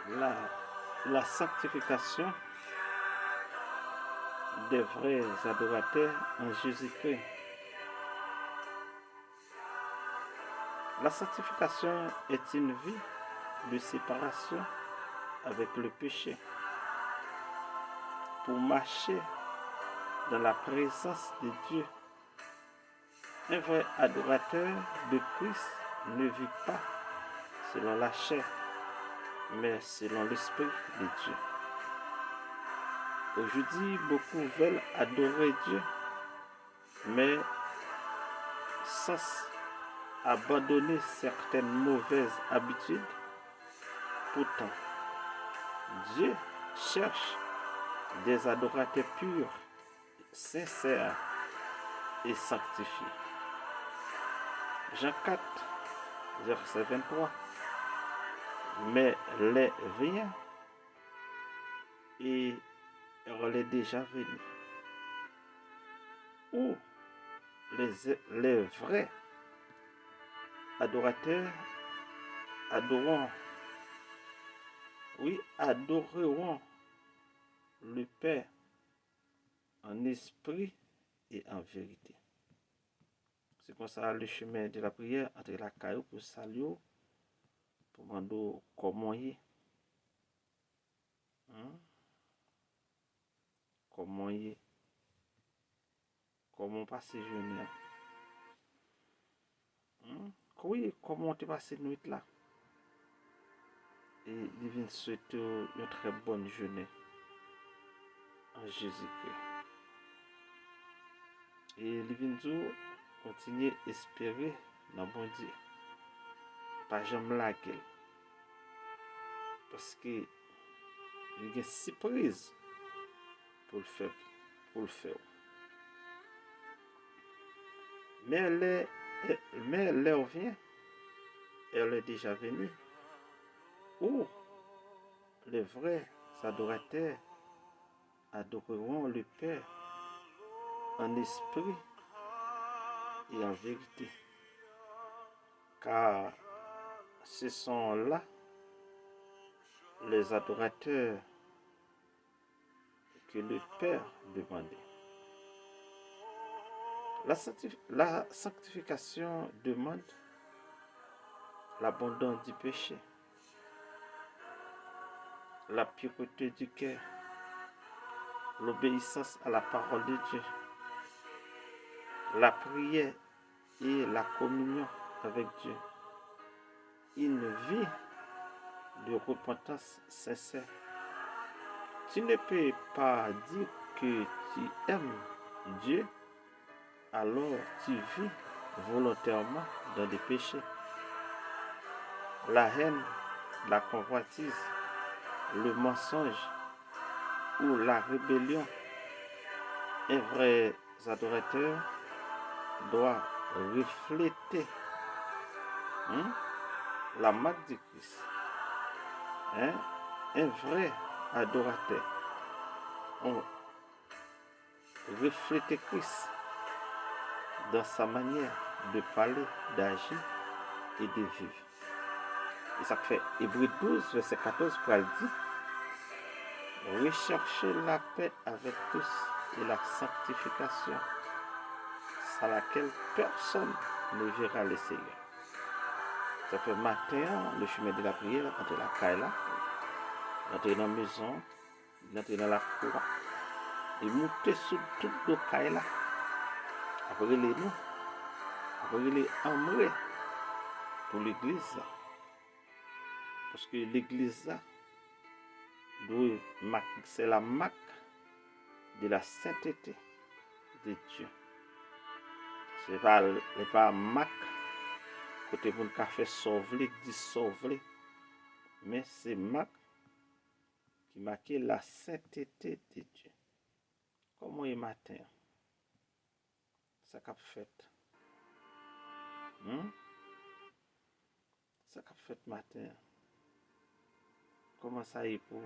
la, la sanctification des vrais adorateurs en Jésus-Christ. La sanctification est une vie de séparation avec le péché pour marcher dans la présence de Dieu. Un vrai adorateur de Christ ne vit pas selon la chair, mais selon l'Esprit de Dieu. Aujourd'hui, beaucoup veulent adorer Dieu, mais sans abandonner certaines mauvaises habitudes. Pourtant, Dieu cherche des adorateurs purs, sincères et sanctifiés. Jean 4, verset 23. Mais les vient et elle est déjà venue. Où les vrais adorateurs adoreront le Père en esprit et en vérité. C'est comme ça le chemin de la prière entre la caillou pour saluer, pour demander comment il est. Comment il est. Comment passer journée. Oui, comment tu passes cette nuit là. Et il vient souhaiter une très bonne journée en Jésus-Christ. Et il vient dire continuer à espérer dans bon Dieu. Pas jamais laquelle. Parce que il y a une surprise pour le faire. Mais l'heure vient, elle est déjà venue, où les vrais adorateurs adoreront le Père en esprit et en vérité. Car ce sont là les adorateurs que le Père demandait. La sanctification demande l'abandon du péché, la pureté du cœur, l'obéissance à la parole de Dieu, la prière et la communion avec Dieu, une vie de repentance sincère. Tu ne peux pas dire que tu aimes Dieu, alors tu vis volontairement dans des péchés. La haine, la convoitise, le mensonge ou la rébellion. Un vrai adorateur doit refléter la marque de Christ. Un vrai adorateur reflète Christ dans sa manière de parler, d'agir et de vivre. Et ça fait Hébreux 12, verset 14 pour le dire. Recherchez la paix avec tous et la sanctification, sans laquelle personne ne verra le Seigneur. Ça fait matin, le chemin de la prière, entre la caille là, entrer dans la maison, entrer dans la cour, et monter sur toute le caille là. Après les nous, après les emmener pour l'église. Parce que l'église là, c'est la marque de la sainteté de Dieu. C'est pas marque côté pour le café sauver, dissolver, mais c'est marque qui marque la sainteté de Dieu. Comment est matin? Ça qu'a fait. Ça qu'a fait matin. Comment ça est pour?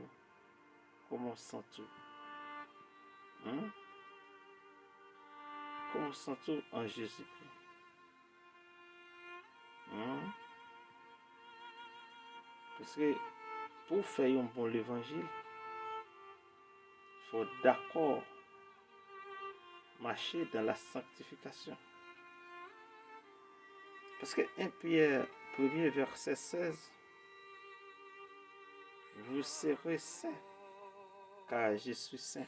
Comment sens-tu? Comment sens-tu en Jésus-Christ? Parce que pour faire un bon l'évangile, il faut d'accord marcher dans la sanctification. Parce que 1 Pierre 1er verset 16, vous serez saints, car je suis saint.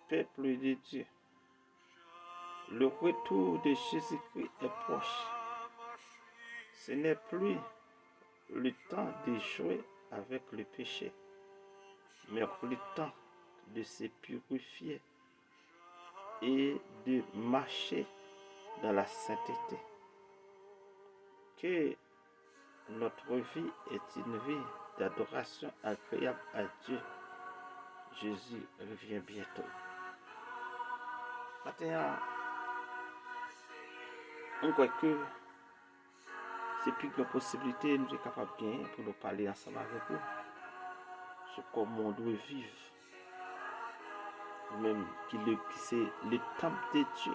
Peuple de Dieu, le retour de Jésus-Christ est proche. Ce n'est plus le temps de jouer avec le péché, mais le temps de se purifier et de marcher dans la sainteté. Que notre vie est une vie d'adoration agréable à Dieu. Jésus revient bientôt. Maintenant, on croit que c'est plus que possibilité nous sommes capables bien pour nous parler ensemble avec vous sur comment on doit vivre, même qui c'est le temple de Dieu.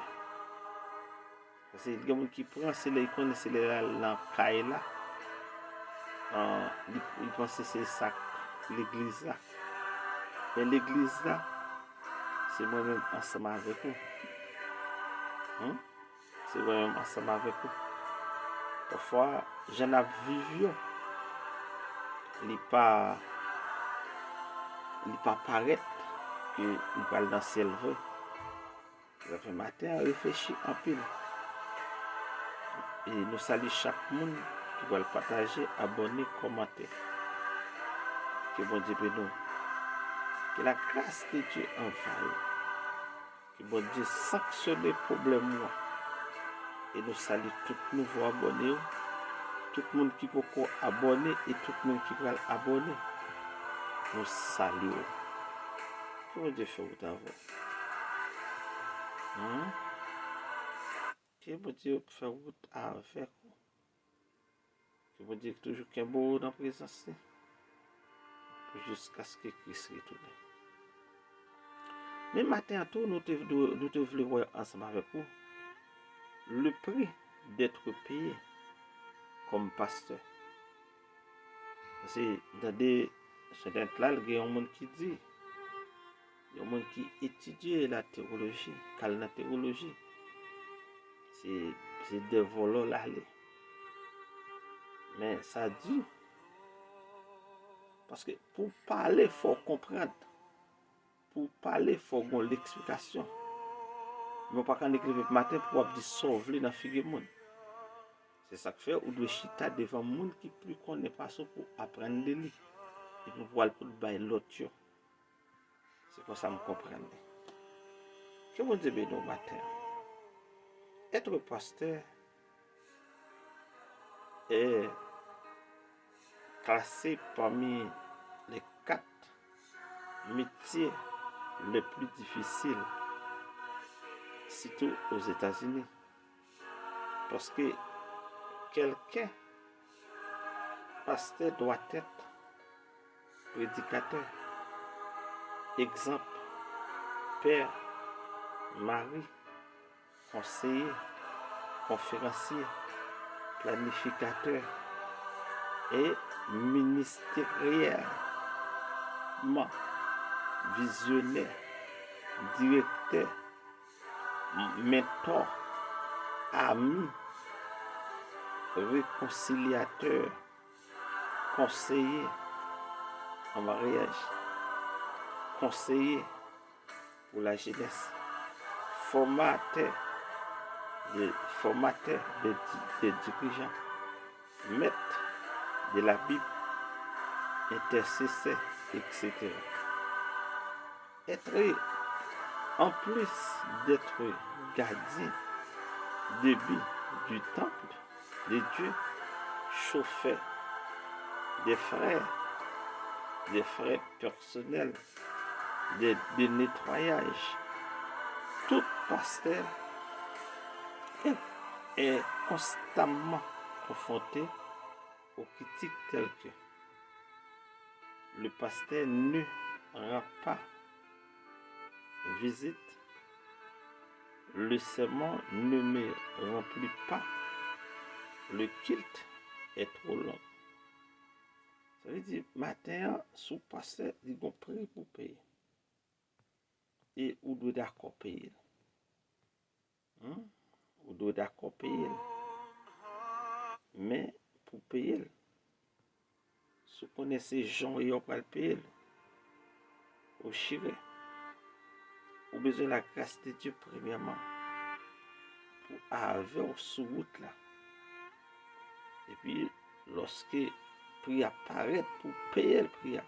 Parce que les gens qui prennent, c'est les connaissent, c'est les là, ils pensent que c'est ça, l'église là. Mais l'église là, c'est moi-même ensemble avec vous. C'est moi-même ensemble avec vous. Parfois, j'en ai vécu, il n'est pas paraître que nous parlons dans le ciel vrai. Ça fait matin, réfléchir en pile. Et nous saluons chaque monde qui va le partager, abonner, commenter. Que bon Dieu bénisse. Que la grâce de Dieu envahisse. Que bon Dieu sanctionne les problèmes. Et nous saluons tout nouveau abonné, tout le monde qui peut abonner et tout le monde qui va abonner. Nous saluons. Que bon Dieu fait d'abord. Que bon Dieu fait route avec vous. Que bon Dieu toujours qu'un beau dans la présence. Jusqu'à ce que Christ retourne. Mais matin à tout, nous devons voir ensemble avec vous le prix d'être payé comme pasteur. C'est dans des là, il y a un monde qui dit, il y a un monde qui étudie la théologie, car la théologie, c'est des volants là. Mais ça dit, parce que pour parler, il faut comprendre. Pour parler, il faut avoir l'explication. Mais on ne peut pas écrire le matin pour dire sauver dans la figure monde. C'est ça que fait, ou doit chita devant le monde qui plus connaît pas ça pour apprendre les livres. Et pour pouvoir le bailler l'autre. C'est pour ça que je comprends. Que vous dites bien au matin. Être pasteur est classé parmi les 4 métiers les plus difficiles, surtout aux États-Unis. Parce que quelqu'un, pasteur, doit être prédicateur. Exemple, père, mari, conseiller, conférencier, planificateur et ministériel, visionnaire, directeur, mentor, ami, réconciliateur, conseiller en mariage, conseiller pour la jeunesse, formateur de dirigeants, maître de la Bible, intercesseur, etc. En plus d'être gardien début du temple de Dieu, chauffeur des frères personnels, de nettoyage, tout pasteur est constamment confronté aux critiques telles que le pasteur ne rend pas visite, le sermon ne me remplit pas, le culte est trop long. Ça veut dire, matin, sous pasteur, il y a un prix pour payer. Et vous devez d'accord payer. Vous devez d'accord payer. Mais pour payer, si vous connaissez gens et vous pouvez payer, vous chirez. Vous avez besoin de la grâce de Dieu premièrement pour avoir sur route là. Et puis, lorsque le prix apparaît pour payer le prix,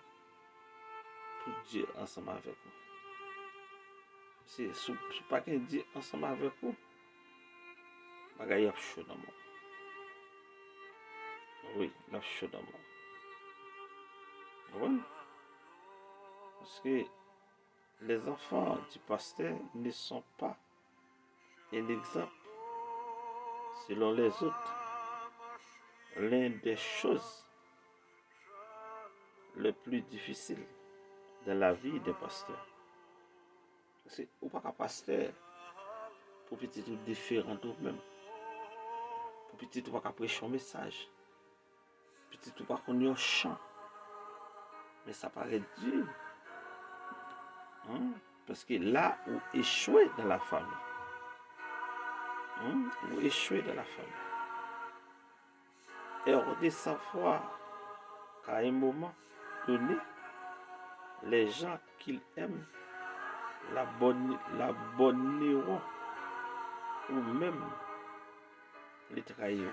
pour Dieu ensemble avec vous. C'est pas qu'un Dieu ensemble avec vous, il y a chaud dans le monde. Oui, il y a chaud dans le monde. Oui. Parce que les enfants du pasteur ne sont pas un exemple selon les autres. L'une des choses les plus difficiles dans la vie des pasteurs, c'est ou pas qu'un pasteur pour petit ou différent de même. Pour petit ou pas prêcher un message. Petit ou pas qu'on y un chant. Mais ça paraît dur. Parce que là où échouer dans la famille. Ou échouer dans la famille. Et on dit savoir qu'à un moment donné, les gens qu'ils aiment l'abonneront ou même les trahiront.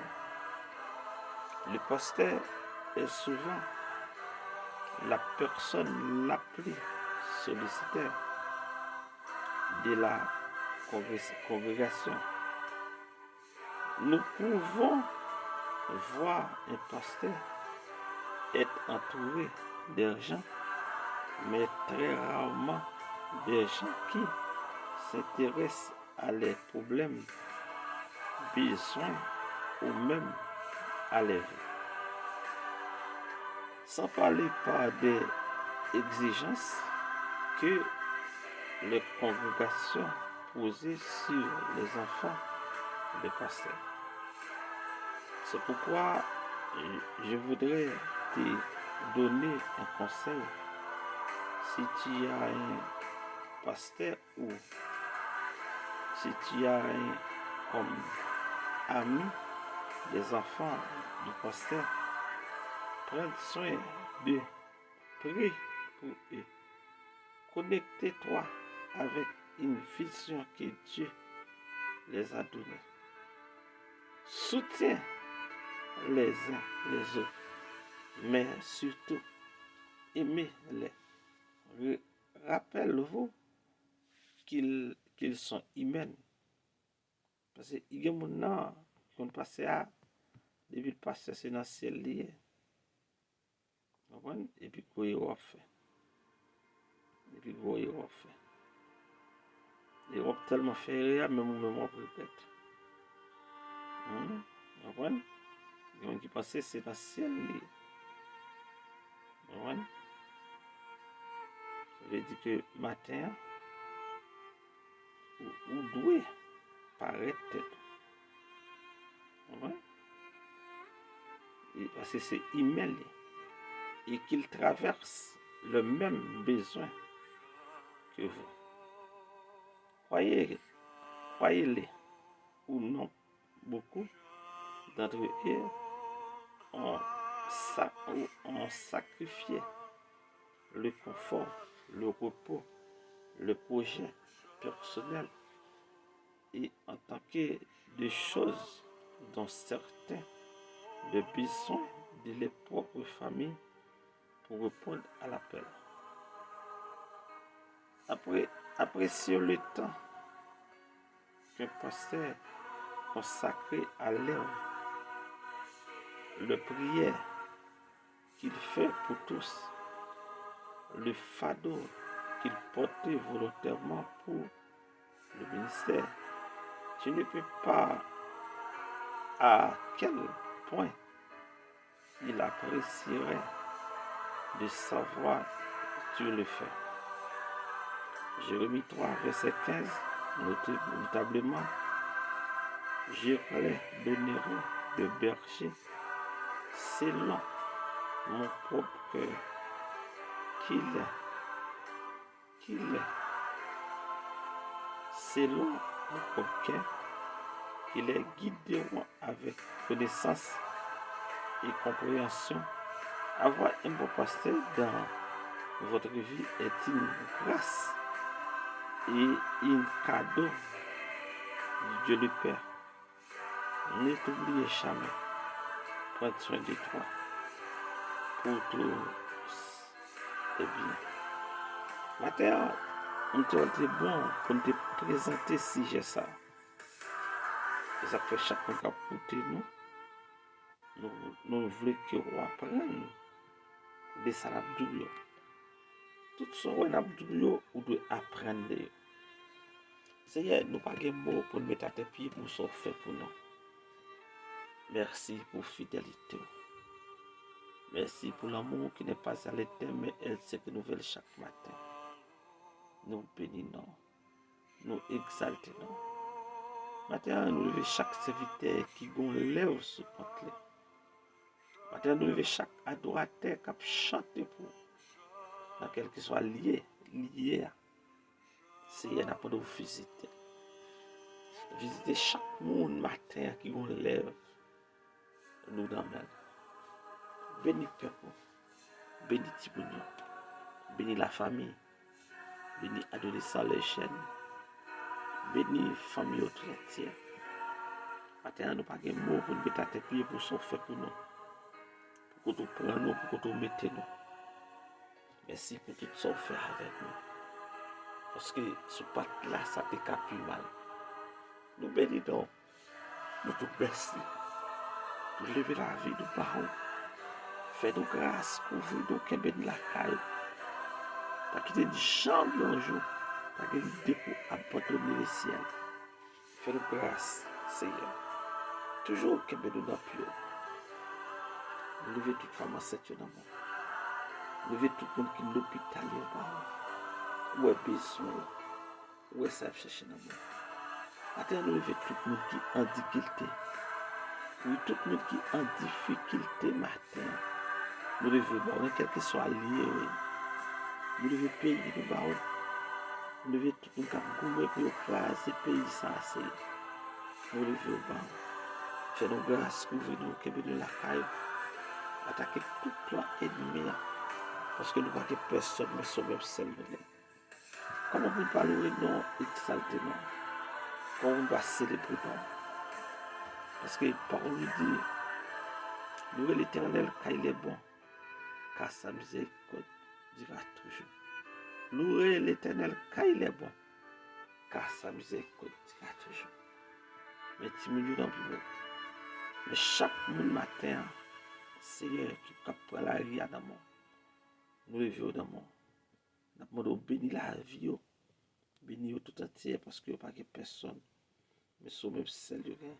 Le pasteur est souvent la personne la plus sollicitée de la congrégation. Nous pouvons voir un pasteur être entouré de gens, mais très rarement des gens qui s'intéressent à les problèmes, besoins ou même à les vies. Sans parler par des exigences que les congrégations posaient sur les enfants des pasteurs. C'est pourquoi je voudrais te donner un conseil. Si tu as un pasteur ou si tu as comme ami des enfants du pasteur, prends soin d'eux, prie pour eux. Connectez-toi avec une vision que Dieu les a donnée. Soutiens les uns les autres, mais surtout aimez-les. Rappelez-vous qu'ils sont humains. Parce que il y a des gens qui ont passé à depuis le passé, c'est dans le ciel lié. Et puis, quoi il a fait? Et puis, quoi il a fait? Il a tellement fait rien, même moi peut-être. Vous comprenez? Il y a qui pensent que c'est dans le ciel lié. Vous comprenez? Ça veut dire que matin, vous devez paraître tête. Vous comprenez? Parce que c'est email et qu'il traverse le même besoin que vous. Croyez-les ou non, beaucoup d'entre eux ont sacrifié le confort, le repos, le projet personnel et en tant que de choses dont certains de besoins de leur propre famille pour répondre à l'appel. Appréciez le temps qu'un pasteur consacré à l'œuvre, le prière qu'il fait pour tous, le fardeau qu'il portait volontairement pour le ministère. Tu ne peux pas à quel point il apprécierait de savoir que tu le fais. Jérémie 3, verset 15, notablement, je les donnerai de berger selon mon propre cœur, qu'il est, selon mon propre cœur, qu'il est guidé avec connaissance et compréhension. Avoir un bon pasteur dans votre vie est une grâce et un cadeau de Dieu le Père. Ne t'oubliez jamais. Prends soin de toi pour tout est bien. Matin, on te dit bon pour te présenter si j'ai ça. Ça fait chaque fois qu'on nous voulons que on apprenne de ça l'abdoulio. Tout ce qu'on a abdoulio, on doit apprendre. Seigneur, nous pas de mots pour mettre à tes pieds pour ce fait pour nous. Merci pour fidélité. Merci pour l'amour qui n'est pas à l'éternel, mais elle se renouvelle chaque matin. Nous bénissons, nous exaltons. Maintenant, nous levons chaque serviteur qui lève sous contre lui. Maintenant, nous levons chaque adorateur qui a chanté pour dans quel que soit lié. Seigneur, n'a pas de visiter. Visiter chaque monde matin qui lève. Nous d'amène. Bénis peuple. Bénis Tibounio. Bénis la famille. Bénis adolescents les jeunes. Bénis famille autour entière. Maintenant, nous pas de mots pour nous mettre à tes pieds pour ce fait pour nous. Pour que tu prennes nous, pour que tu mettes nous. Merci pour tout ce que tu fais avec nous. Parce que ce patte-là, ça te cap plus mal. Nous bénissons. Nous te merci. Pour lever la vie de parents. Fais-nous grâce, couvrir-nous, qu'elle bénisse la caille. Pas quitter des jambes un jour. Pas que l'idée pour abandonner le ciel. Fais-nous grâce, Seigneur. Toujours qu'elle bénisse dans le pied. Levez toute femme enceinte dans le monde. Levez tout le monde qui est l'hôpital. Où est besoin. Où est ça chercher dans le monde. Maintenant, nous levez tout le monde qui est en difficulté. Oui, tout le monde qui est en difficulté matin. Nous levez, bon, quel que soit lié, oui. Nous levez pays, nous baron. Nous levez tout le monde qui a gouré pour écraser pays sans assez. Nous levez au baron. Fais-nous grâce, couvrez-nous, que de la caille. Attaquer tout plan ennemi. Parce que nous n'avons pas personne, mais sauver celle de nous. Comment vous parlez, non, exalter, non. Comment on doit célébrer, non. Parce que parole dit, louez l'Éternel car il est bon, car sa miséricorde dira toujours. Louez l'Éternel car il est bon, car sa miséricorde dira toujours. Mais tu me dis dans le mais chaque matin, Seigneur, qui prend la vie à l'amour, nous levons dans mon. Nous demandons bénir la vie, bénir tout entier parce qu'il n'y a pas de personne, mais sur même celle de rien.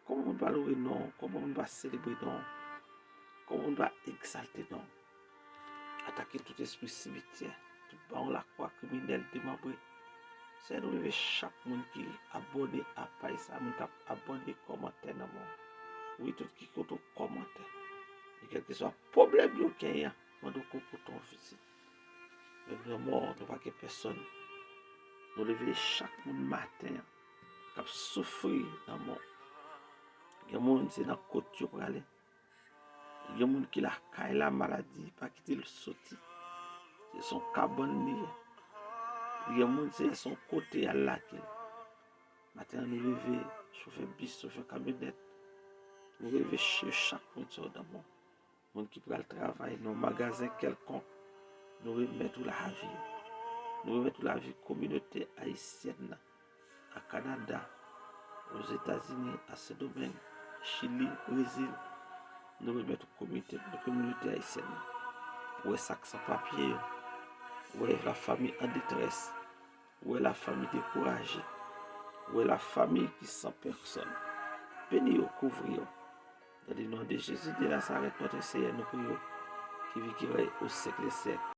Comment on va louer non? Comment on va célébrer non? Comment on va exalter non? Attaquer tout esprit cimetière, tout bas la croix criminelle démembrée. C'est nous lever chaque monde qui est abonné à Païsa, qui est abonné commentaire dans mon. Oui, tout qui compte commentaire. Et quel que soit le problème qu'il y a, on doit pour ton visite. Mais vraiment, nous pas que personne. Nous lever chaque monde matin, qui a souffert dans mon. Il y a des gens qui sont dans le côté pour aller. Il y a des gens qui ont la maladie, pas quitter le sorti. C'est son cabane lié. Il y a des gens qui sont côté à laquelle. Maintenant, nous levons, chauffer bis, chauffer camionnette. Nous levons chez chaque monde dans le monde. Les gens qui prennent le travail dans un magasin quelconque. Nous remettons la vie. Nous remettons la vie communauté haïtienne à Canada, aux États-Unis, à ce domaine. Chili, Brésil, nous remettons la communauté haïtienne. Où est ça sans papier? Où est la famille en détresse? Où est la famille découragée? Où est la famille qui sans personne? Bénis au couvrir. Dans le nom de Jésus de Nazareth, notre Seigneur, nous prions, qui vit au siècle des siècles.